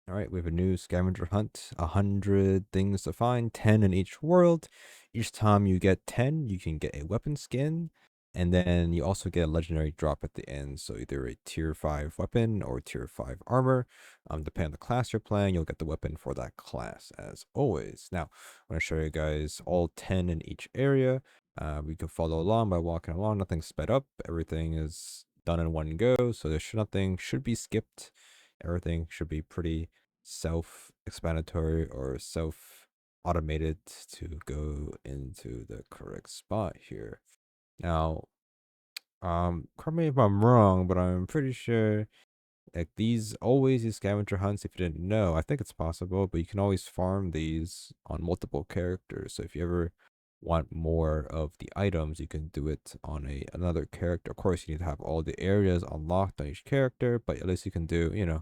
All right, we have a new scavenger hunt. 100 things to find, 10 in each world. Each time you get 10, you can get a weapon skin, and then you also get a legendary drop at the end. So either a tier 5 weapon or tier 5 armor. Depending on the class you're playing, you'll get the weapon for that class as always. Now, I'm going to show you guys all 10 in each area. We can follow along by walking along. Nothing's sped up. Everything is done in one go, so nothing should be skipped. Everything should be pretty self-explanatory or self-automated to go into the correct spot here. Now, correct me if I'm wrong, but I'm pretty sure like these scavenger hunts. If you didn't know, I think it's possible, but you can always farm these on multiple characters. So if you ever want more of the items, you can do it on another character. Of course, you need to have all the areas unlocked on each character, but at least you can do,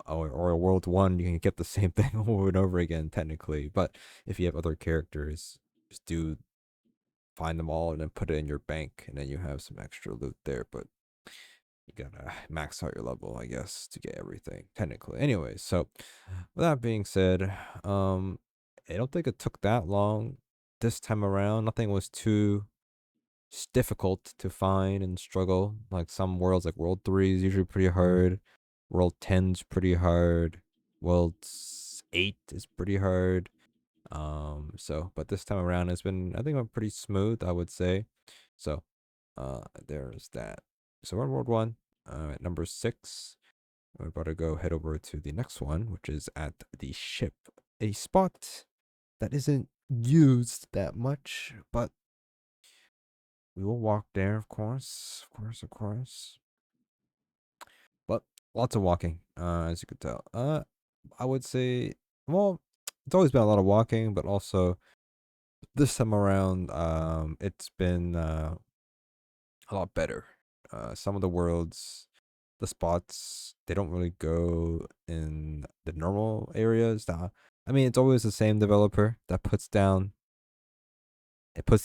or World 1, you can get the same thing over and over again, technically. But if you have other characters, just do find them all and then put it in your bank, and then you have some extra loot there. But you gotta max out your level, I guess, to get everything, technically. Anyways, so with that being said, I don't think it took that long this time around. Nothing was too difficult to find and struggle. Like some worlds, like World 3 is usually pretty hard. World 10's pretty hard. World 8 is pretty hard. But this time around it's been, I think, pretty smooth, I would say. So, there's that. So we're in World 1, at number 6. We're about to go head over to the next one, which is at the ship. A spot that isn't used that much, but we will walk there, of course. Of course, of course. But lots of walking, as you could tell. I would say, well, it's always been a lot of walking, but also this time around, it's been a lot better. Some of the worlds, the spots, they don't really go in the normal areas. I mean, it's always the same developer that puts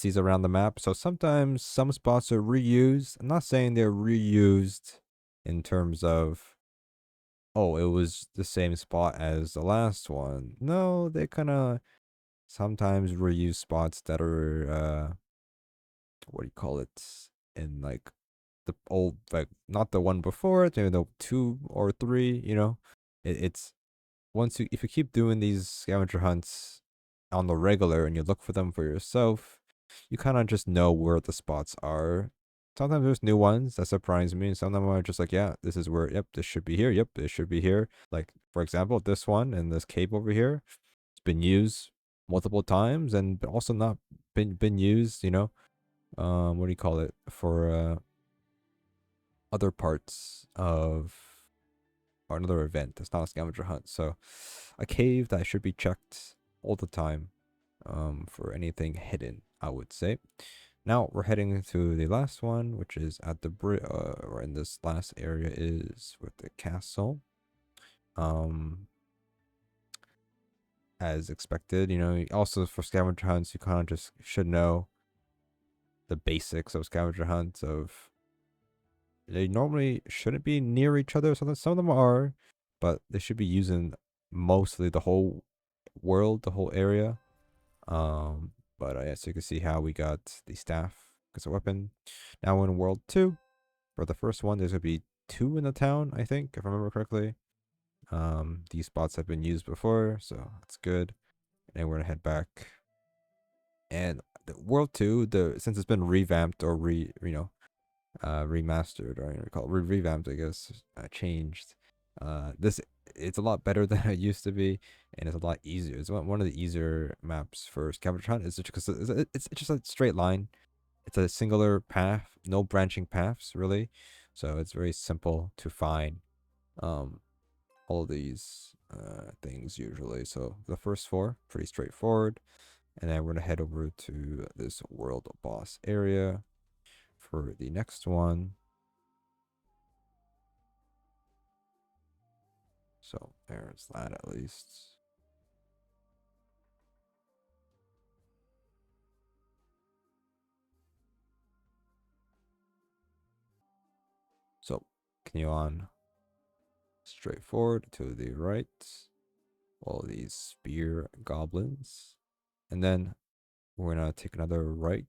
these around the map. So sometimes some spots are reused. I'm not saying they're reused in terms of, oh, it was the same spot as the last one. No, they kind of sometimes reuse spots that are, what do you call it? In like the old, like not the one before it, maybe the 2 or 3, it's once if you keep doing these scavenger hunts on the regular and you look for them for yourself, you kind of just know where the spots are. Sometimes there's new ones that surprise me, and some of them are just like, yeah, this is where, yep, this should be here, yep, this should be here. Like, for example, this one and this cave over here, it's been used multiple times and also not been used, what do you call it, for other parts of or another event. It's not a scavenger hunt. So a cave that should be checked all the time, for anything hidden, I would say. Now we're heading to the last one, which is at the bridge, or in this last area is with the castle. Um, as expected, also for scavenger hunts, you kind of just should know the basics of scavenger hunts. Of They normally shouldn't be near each other. Some of them are, but they should be using mostly the whole world, the whole area. But as you can see how we got the staff as a weapon. Now in World 2, for the first one, there's gonna be 2 in the town, I think, if I remember correctly. These spots have been used before, so that's good. And we're gonna head back. And the World 2, since it's been revamped or remastered, or call it revamped, I guess, changed. This It's a lot better than it used to be, and it's a lot easier. It's one of the easier maps for scavenger hunt. Is just because it's just a straight line. It's a singular path, no branching paths really, so it's very simple to find um all these things usually. So the first 4 pretty straightforward, and then we're gonna head over to this world boss area for the next one. So there's that at least. So continue on. straightforward. To the right, all these spear goblins. And then we're gonna take another right.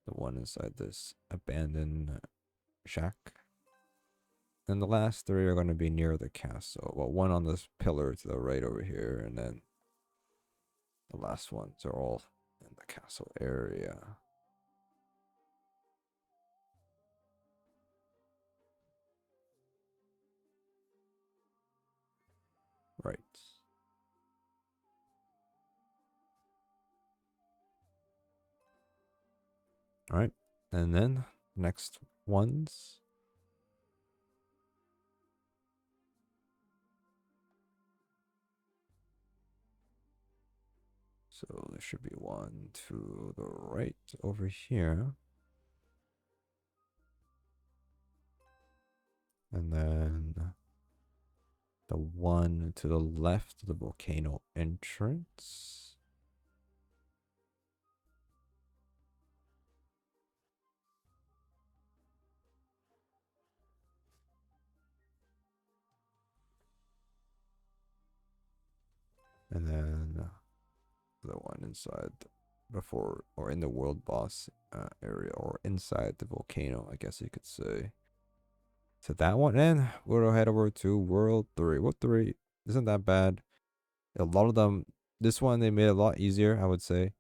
The one inside this abandoned shack. And the last three are gonna be near the castle. Well, one on this pillar to the right over here, and then the last ones are all in the castle area. Right. All right. And then next ones. So there should be one to the right over here. And then the one to the left of the volcano entrance. And then the one inside before or in the world boss area or inside the volcano, I guess you could say. So that one, and we'll head over to World 3. World 3 isn't that bad. A lot of them, this one they made it a lot easier, I would say.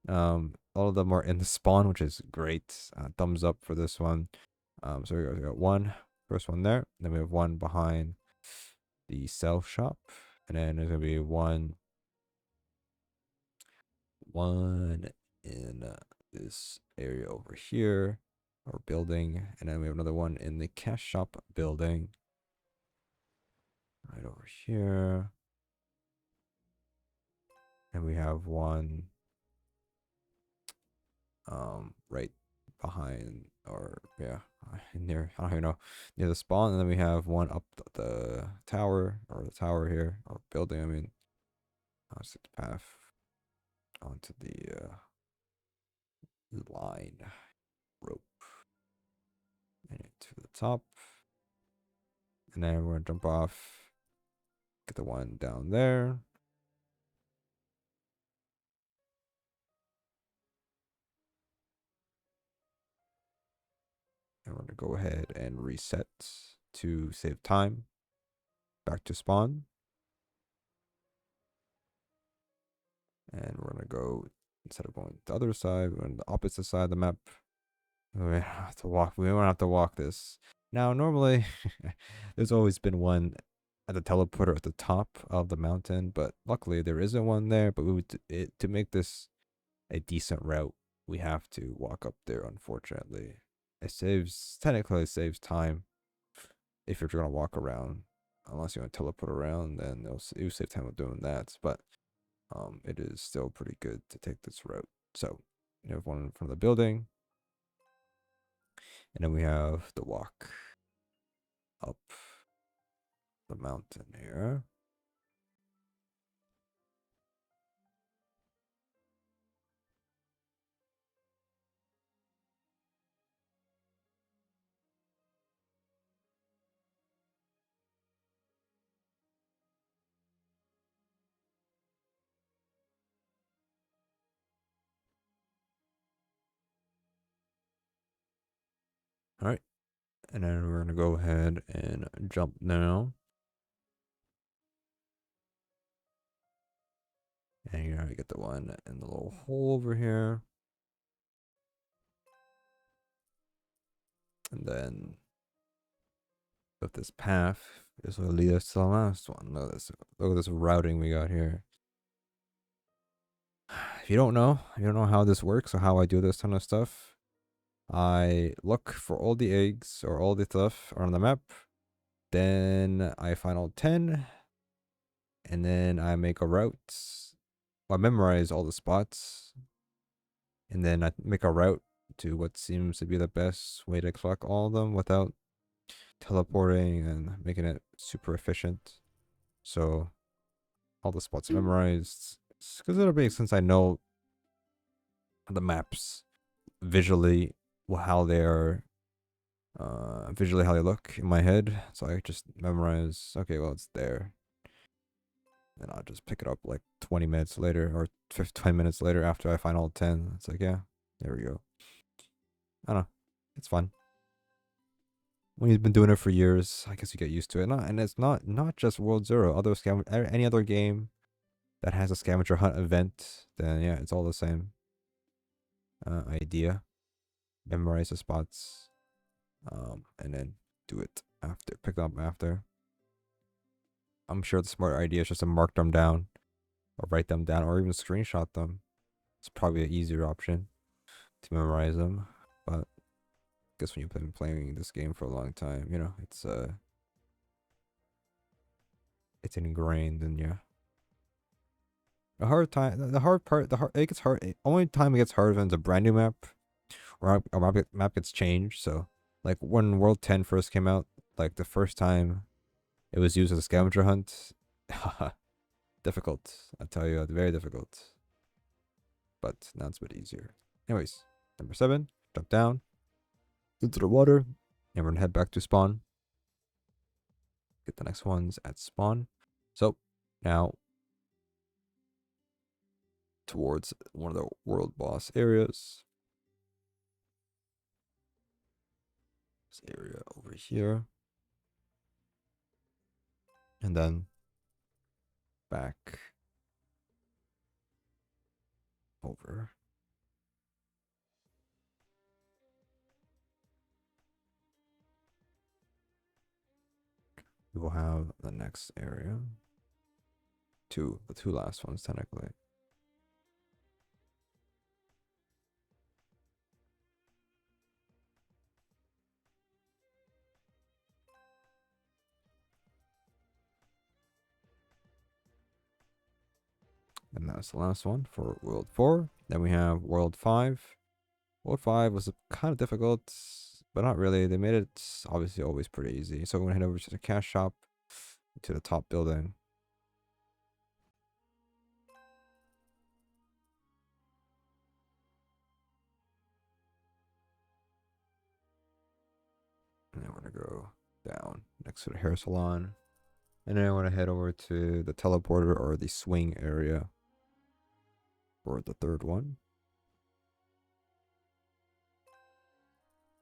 All of them are in the spawn, which is great. Thumbs up for this one. So we got one, first one there. Then we have one behind the sell shop, and then there's gonna be one in this area over here, or building, and then we have another one in the cash shop building, right over here, and we have one right behind, or yeah, near, I don't even know, near the spawn, and then we have one up the tower, or the tower here, or building, I mean, it's the path onto the line rope and to the top, and then we're gonna jump off, get the one down there, and we're gonna go ahead and reset to save time, back to spawn, and we're gonna go, instead of going to the other side, we're on the opposite side of the map. We don't have to walk. We don't have to walk this. Now, normally, there's always been one at the teleporter at the top of the mountain, but luckily there isn't one there. But we would to make this a decent route, we have to walk up there. Unfortunately, technically it saves time if you're gonna walk around. Unless you want to teleport around, then it'll save time of doing that. But it is still pretty good to take this route. So you have one in front of the building. And then we have the walk up the mountain here. All right. And then we're going to go ahead and jump now. And you're going to get the one in the little hole over here. And then with this path, this will lead us to the last one. Look at this routing we got here. If you don't know how this works or how I do this kind of stuff, I look for all the eggs or all the stuff on the map. Then I find all 10. And then I make a route. I memorize all the spots. And then I make a route to what seems to be the best way to collect all of them without teleporting and making it super efficient. So all the spots memorized, because it'll be, since I know the maps visually, how they're visually how they look in my head. So I just memorize, okay, well, it's there. And I'll just pick it up like 20 minutes later or 15 minutes later after I find all 10. It's like, yeah, there we go. I don't know. It's fun. When you've been doing it for years, I guess you get used to it. And it's not just World Zero. Any other game that has a scavenger hunt event, then yeah, it's all the same idea. Memorize the spots, and then do it after. Pick them up after. I'm sure the smart idea is just to mark them down, or write them down, or even screenshot them. It's probably an easier option to memorize them. But I guess when you've been playing this game for a long time, you know, it's ingrained, and yeah. The hard time, the hard part, it gets hard. Only time it gets hard when it's a brand new map, or map gets changed. So, like when World 10 first came out, like the first time it was used as a scavenger hunt, difficult. I tell you, very difficult. But now it's a bit easier. Anyways, number 7, jump down into the water, and we're gonna head back to spawn. Get the next ones at spawn. So now towards one of the world boss areas. This area over here. And then back over. We will have the next area. The two last ones technically. And that's the last one for World 4. Then we have World 5. World 5 was kind of difficult, but not really. They made it obviously always pretty easy. So we're going to head over to the cash shop, to the top building. And then we're going to go down next to the hair salon. And then I want to head over to the teleporter or the swing area for the third one.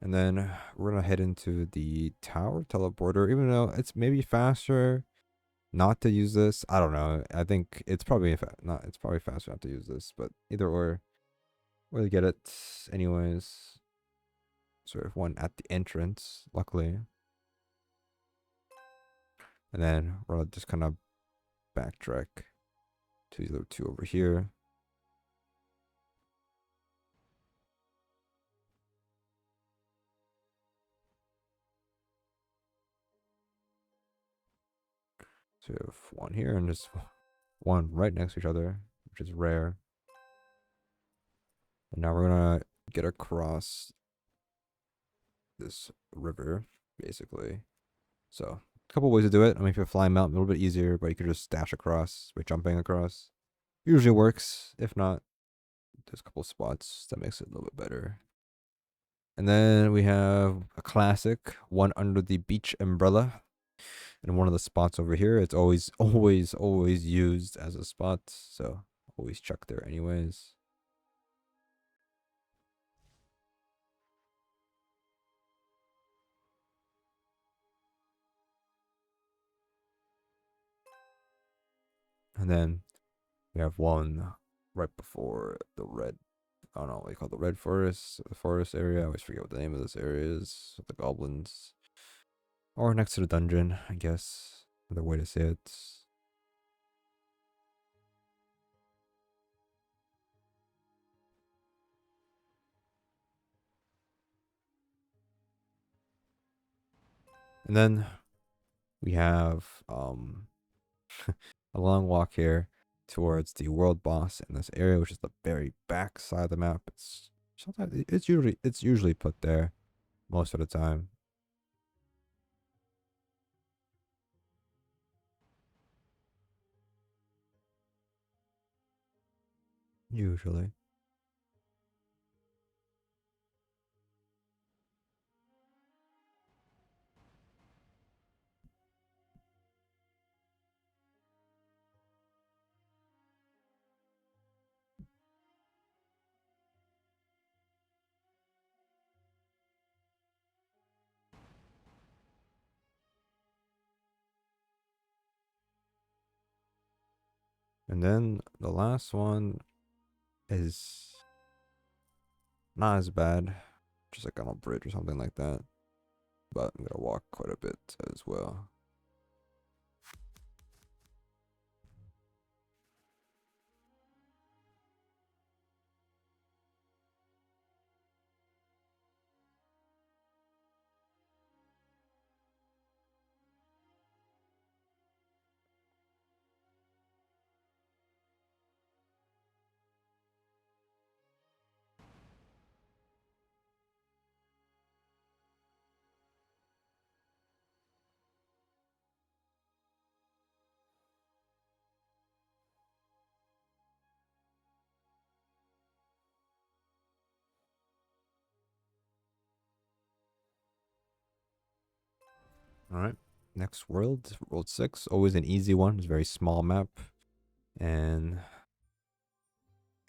And then we're going to head into the tower teleporter, even though it's maybe faster not to use this. I don't know. I think it's probably not. It's probably faster not to use this, but either or, we'll get it anyways. Sort of one at the entrance, luckily. And then we'll just kind of backtrack to the other two over here. So we have one here and just one right next to each other, which is rare. And now we're gonna get across this river, basically. So a couple ways to do it. I mean, if you fly mountain, a little bit easier, but you could just dash across by jumping across. Usually works. If not, there's a couple spots that makes it a little bit better. And then we have a classic one under the beach umbrella. And one of the spots over here, it's always used as a spot. So always check there anyways. And then we have one right before the red, I don't know what you call it, the red forest, the forest area. I always forget what the name of this area is. The goblins. Or next to the dungeon, I guess. Another way to say it. And then we have a long walk here towards the world boss in this area, which is the very back side of the map. It's usually put there most of the time. Usually. And then the last one is not as bad, just like on a bridge or something like that. But I'm gonna walk quite a bit as well. All right. Next world, world 6, always an easy one. It's a very small map, and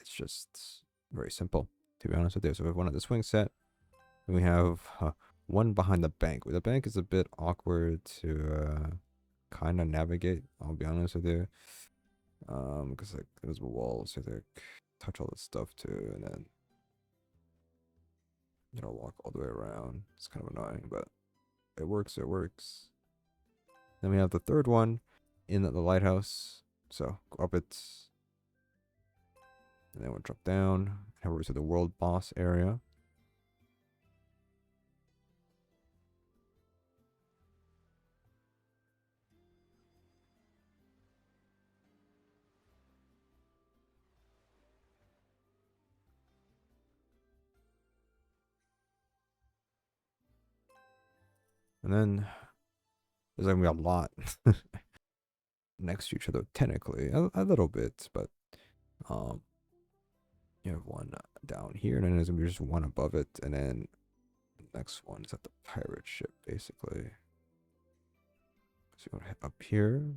it's just very simple, to be honest with you. So we have one at the swing set, and we have one behind the bank. The bank is a bit awkward to kind of navigate, I'll be honest with you. Because like there's walls, so they touch all this stuff too, and then walk all the way around. It's kind of annoying, but it works. It works. Then we have the third one in the lighthouse. So go up it, and then we'll drop down. Head over to the world boss area. And then there's gonna be a lot next to each other, technically, a little bit, but um, you have one down here, and then there's gonna be just one above it, and then the next one is at the pirate ship, basically. So you want to head up here.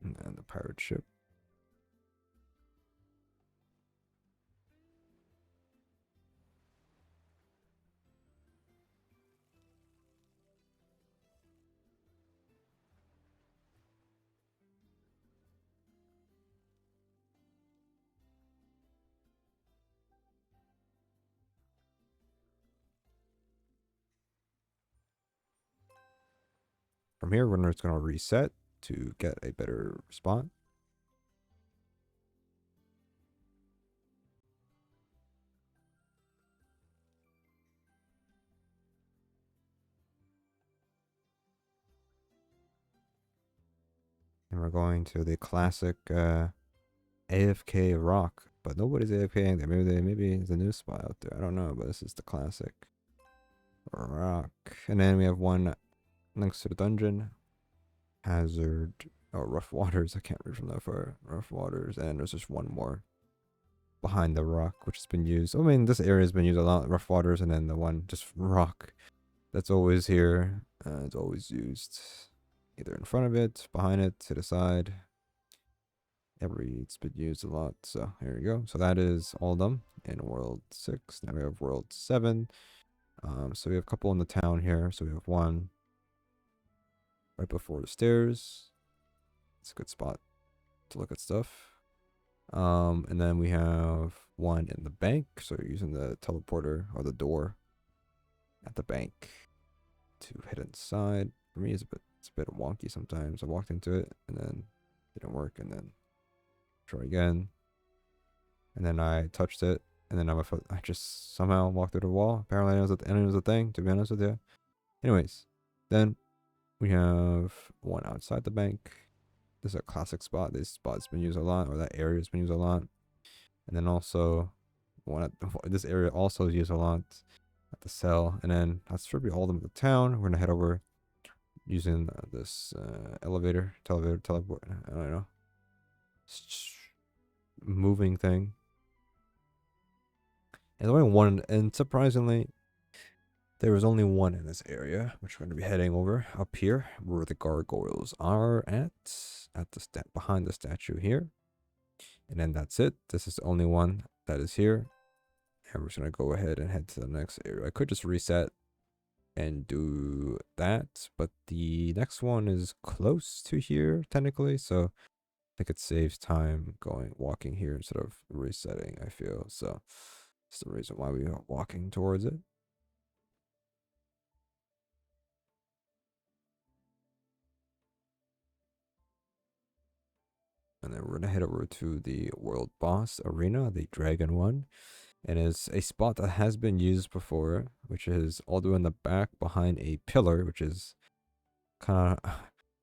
And then the pirate ship. From here, we're just going to reset to get a better spot. And we're going to the classic AFK rock. But nobody's AFKing there. Maybe it's a new spot out there. I don't know, but this is the classic rock. And then we have one next to the dungeon. Hazard. Oh, rough waters. I can't read from that far. Rough waters. And there's just one more behind the rock, which has been used. I mean, this area has been used a lot. Rough waters, and then the one just rock that's always here. It's always used either in front of it, behind it, to the side. It's been used a lot. So here we go. So that is all of them in world 6. Now we have world 7. So we have a couple in the town here. So we have one right before the stairs. It's a good spot to look at stuff. And then we have one in the bank. So you're using the teleporter or the door at the bank to head inside. For me, it's a bit wonky sometimes. I walked into it and then it didn't work, and then try again, and then I touched it, and then I just somehow walked through the wall. Apparently, it was a thing. To be honest with you. Anyways, then we have one outside the bank. This is a classic spot. This spot's been used a lot, or that area's been used a lot. And then also one at this area also is used a lot at the cell. And then that's should be all of them at the town. We're gonna head over using this teleport. I don't know, moving thing. And there's only one, and surprisingly, there was only one in this area, which we're going to be heading over up here, where the gargoyles are at the behind the statue here. And then that's it. This is the only one that is here. And we're just gonna go ahead and head to the next area. I could just reset and do that, but the next one is close to here technically, so I think it saves time walking here instead of resetting, I feel. So that's the reason why we are walking towards it. And then we're gonna head over to the world boss arena, the dragon one. And it's a spot that has been used before, which is all the way in the back behind a pillar, which is kind of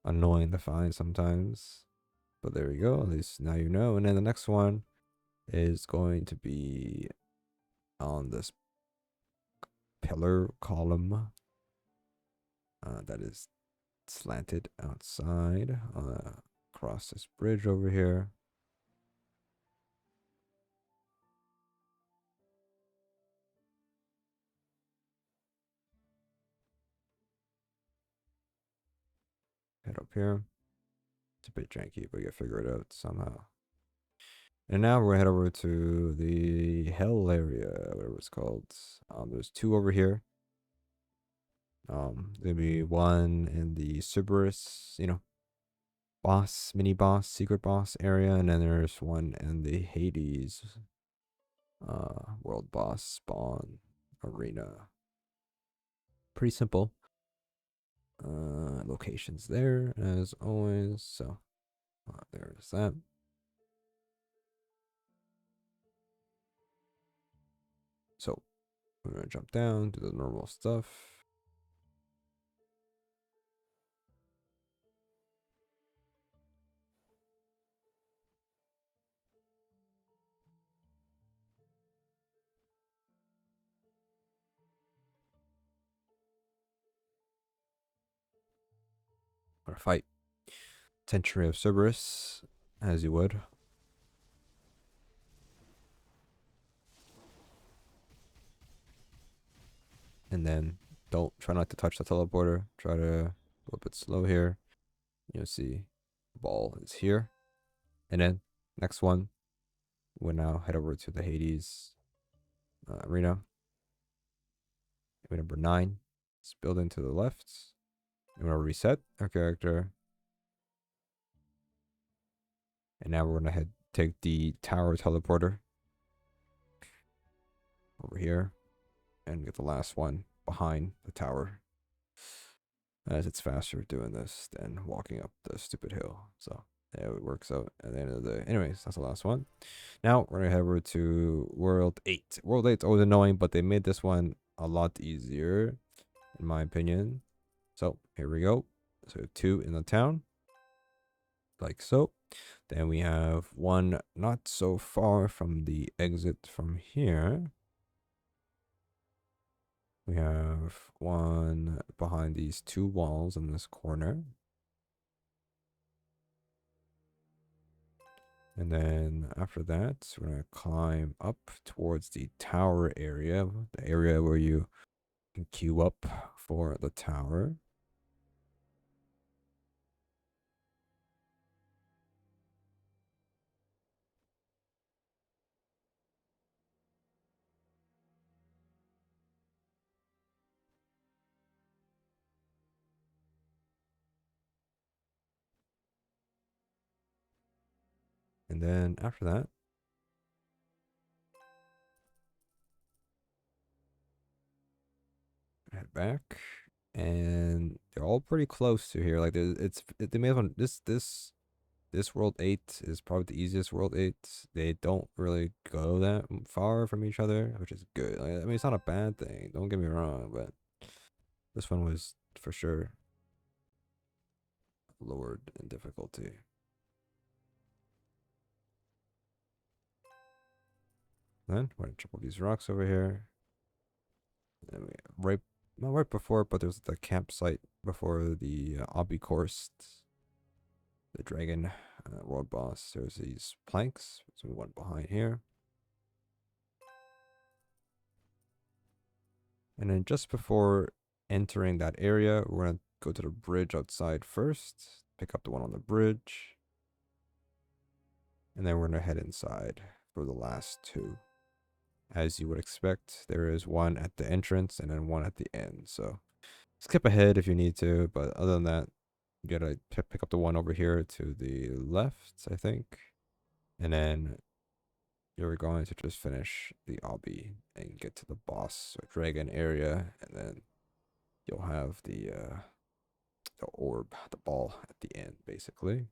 annoying to find sometimes. But there we go, at least now you know. And then the next one is going to be on this pillar column that is slanted outside across this bridge over here. Head up here. It's a bit janky, but you gotta figure it out somehow. And now we're gonna head over to the hell area, whatever it's called. There's two over here. There'll be one in the Cerberus, boss, mini boss, secret boss area, and then there's one in the Hades world boss spawn arena. Pretty simple. Locations there as always. So there's that. So we're gonna jump down, do the normal stuff. Or fight Century of Cerberus as you would. And then try not to touch the teleporter. Try to go a bit slow here. You'll see the ball is here. And then next one, we'll now head over to the Hades arena. Area number 9. It's building to the left. I'm gonna reset our character. And now we're gonna take the tower teleporter over here and get the last one behind the tower, as it's faster doing this than walking up the stupid hill. So yeah, it works out at the end of the day. Anyways, that's the last one. Now we're gonna head over to World 8. World 8's always annoying, but they made this one a lot easier, in my opinion. So here we go. So 2 in the town, like so. Then we have one not so far from the exit from here. We have one behind these 2 walls in this corner. And then after that, we're going to climb up towards the tower area, the area where you can queue up for the tower. And then after that, head back, and they're all pretty close to here. Like they made one. This World 8 is probably the easiest World 8. They don't really go that far from each other, which is good. Like, I mean, it's not a bad thing. Don't get me wrong, but this one was for sure lowered in difficulty. Then we're gonna triple these rocks over here. And not right before, but there's the campsite before the obby course, the dragon world boss. There's these planks, so we went behind here. And then just before entering that area, we're gonna go to the bridge outside first, pick up the one on the bridge, and then we're gonna head inside for the last 2. as you would expect. There is one at the entrance and then one at the end. So skip ahead if you need to, but other than that, you gotta pick up the one over here to the left, I think, and then you're going to just finish the obby and get to the boss or dragon area, and then you'll have the orb, the ball at the end, basically.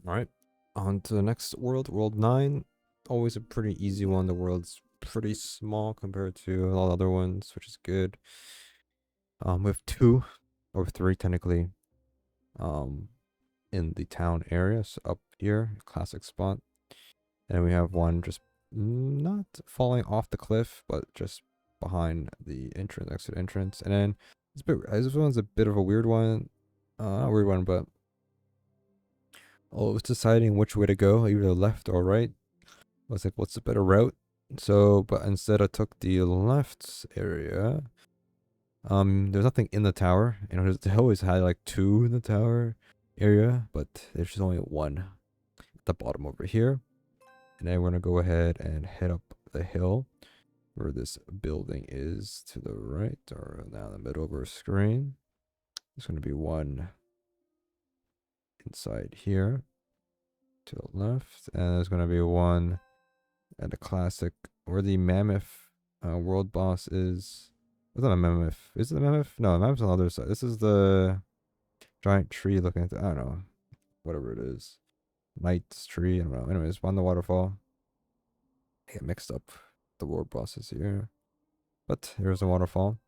All right, on to the next world, World 9. Always a pretty easy one. The world's pretty small compared to a lot of other ones, which is good. We have two or three technically um, in the town area, so up here, classic spot. And we have one just not falling off the cliff, but just behind the entrance, exit entrance. And then this one's a bit of a weird one. Not a weird one, but I was deciding which way to go, either left or right. I was like, what's the better route? So, but instead I took the left area. There's nothing in the tower. You know, they always had like two in the tower area, but there's just only one at the bottom over here. And then we're gonna go ahead and head up the hill where this building is to the right, or now in the middle of our screen. There's gonna be one inside here to the left, and there's gonna be one at the classic where the mammoth world boss is. What's not a mammoth? Is it a mammoth? No, a mammoth's on the other side. This is the giant tree looking at I don't know. Whatever it is. Knight's tree, I don't know. Anyways, on the waterfall. I get mixed up the world bosses here. But there's a waterfall.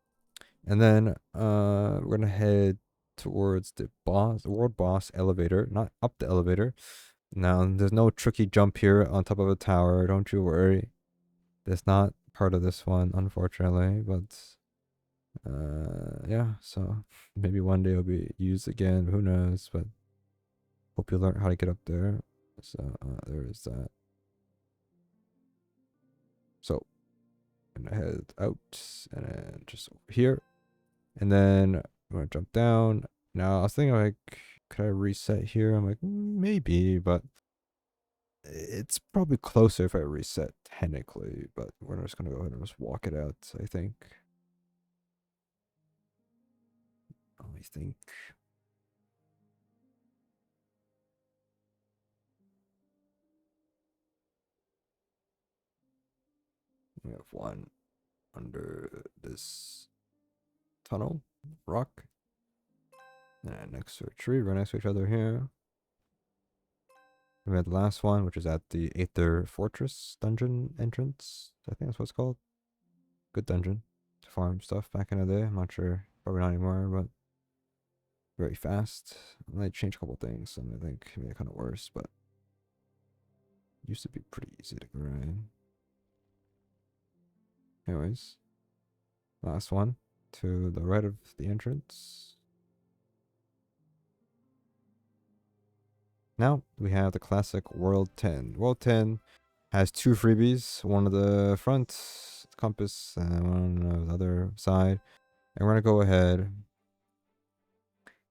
And then we're gonna head towards the world boss elevator, not up the elevator. Now there's no tricky jump here on top of a tower, don't you worry. That's not part of this one, unfortunately, but yeah, so maybe one day it'll be used again, who knows, but hope you learn how to get up there. So there is that. So I'm gonna head out and then just over here, and then I'm gonna jump down. Now I was thinking like, could I reset here? I'm like, maybe, but it's probably closer if I reset technically, but we're just gonna go ahead and just walk it out, I think. I think. We have one under this tunnel, rock, and next to a tree, right next to each other here. We had the last one, which is at the Aether Fortress dungeon entrance. I think that's what it's called. Good dungeon to farm stuff back in the day. I'm not sure, probably not anymore, but very fast. And they changed a couple things, and I think made it kind of worse, but Used to be pretty easy to grind. Anyways, last one to the right of the entrance. Now we have the classic World 10. World 10 has two freebies, one on the front compass and one on the other side. And we're going to go ahead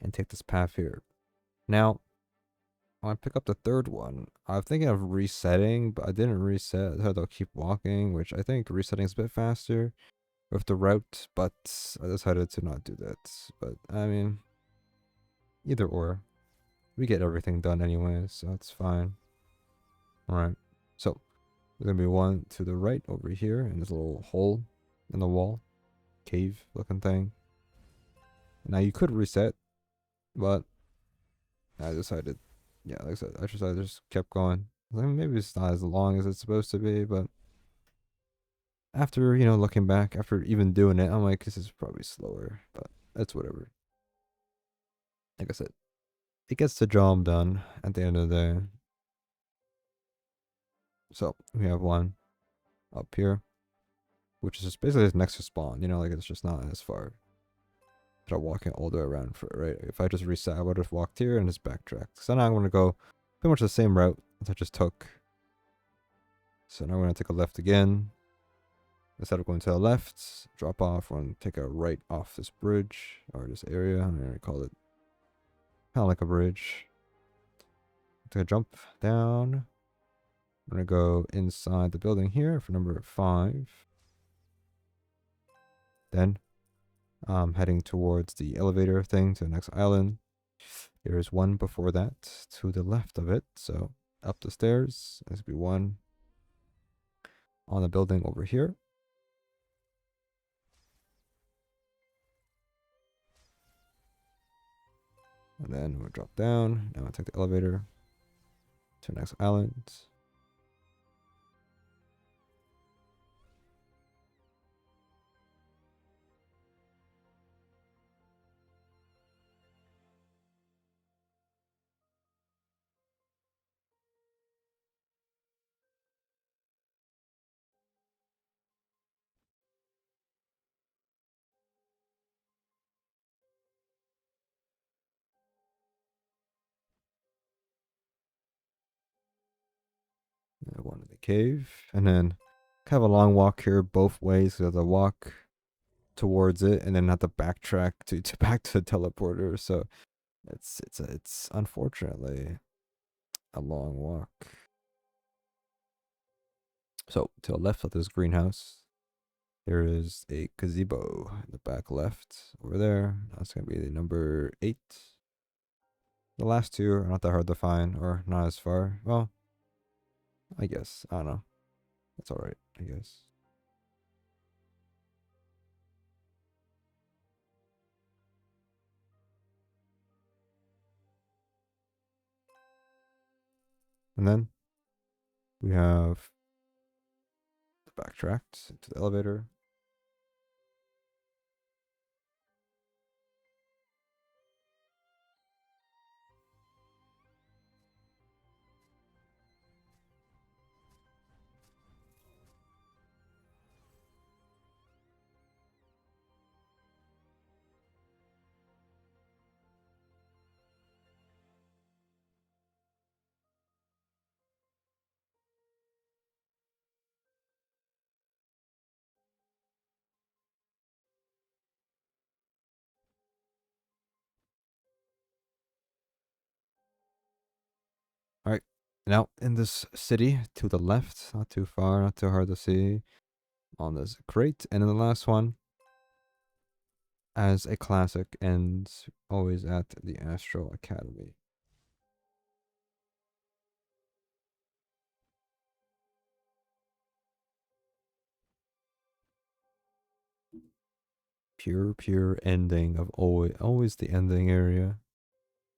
and take this path here. Now, I want to pick up the third one. I'm thinking of resetting, but I didn't reset. I had to keep walking, which I think resetting is a bit faster with the route, but I decided to not do that. But, I mean, either or. We get everything done anyway, so it's fine. Alright, so there's going to be one to the right over here in this little hole in the wall. Cave looking thing. Now you could reset, but I decided, yeah, like I said, I just kept going. I mean, maybe it's not as long as it's supposed to be, but after, looking back, after even doing it, I'm like, this is probably slower, but that's whatever. Like I said, it gets the job done at the end of the day. So we have one up here, which is just basically next to spawn, like it's just not as far. Without walking all the way around for it, right? If I just reset, I would have walked here and just backtracked. So now I'm going to go pretty much the same route as I just took. So now we're going to take a left again. Instead of going to the left, drop off, we're going to take a right off this bridge or this area. I'm going to call it kind of like a bridge. Take a jump down. I'm going to go inside the building here for number 5. Then heading towards the elevator thing to the next island. There's one before that to the left of it. So up the stairs, there's going to be one on the building over here. And then we'll drop down. Now I'll take the elevator to the next island. One in the cave. And then kind of a long walk here both ways. So I have to walk towards it and then have to backtrack to back to the teleporter. So it's unfortunately a long walk. So to the left of this greenhouse, there is a gazebo in the back left over there. That's gonna be the number 8. The last two are not that hard to find, or not as far. Well, I guess. I don't know. That's alright, I guess. And then we have the backtracked into the elevator. Alright. Now in this city to the left, not too far, not too hard to see. On this crate. And then the last one, as a classic, ends always at the Astro Academy. Pure ending of always the ending area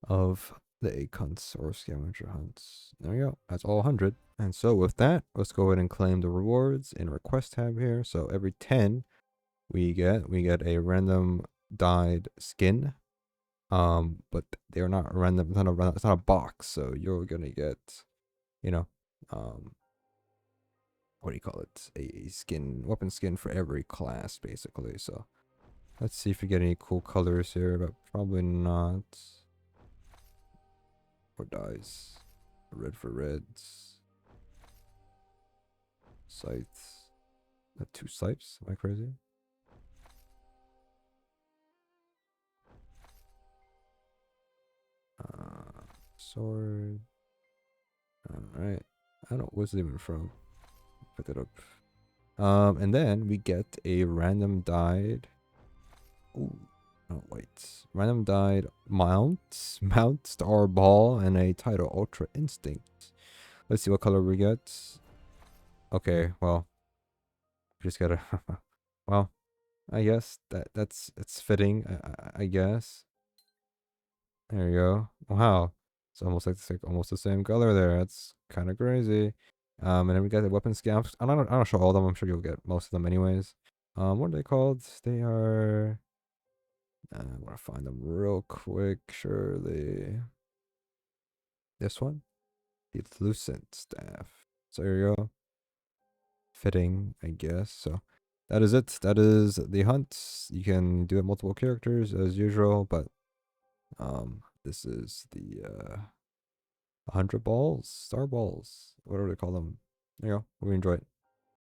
of the egg hunts or scavenger hunts. There we go. That's all 100. And so with that, let's go ahead and claim the rewards in request tab here. So every 10 we get a random dyed skin. But they're not random. It's not a box. So you're gonna get, um, what do you call it? A skin, weapon skin for every class, basically. So let's see if we get any cool colors here, but probably not. Or dyes. Red for reds. Scythes. Two scythes? Am I crazy? Sword. Alright. I don't know what's it even from. Pick it up. And then we get a random dyed. Ooh. Oh wait. Random dyed Mount Star Ball, and a title Ultra Instinct. Let's see what color we get. Okay, well, we just gotta. Well, I guess that's it's fitting. I guess. There you go. Wow. It's almost like almost the same color there. That's kind of crazy. And then we got the weapon scams. I don't show all of them. I'm sure you'll get most of them anyways. What are they called? They are. I'm gonna find them real quick. Surely. This one, the Lucent Staff. So here you go. Fitting, I guess. So that is it. That is the hunt. You can do it multiple characters as usual, but this is the 100 balls, star balls, whatever they call them. There you go. We enjoy it.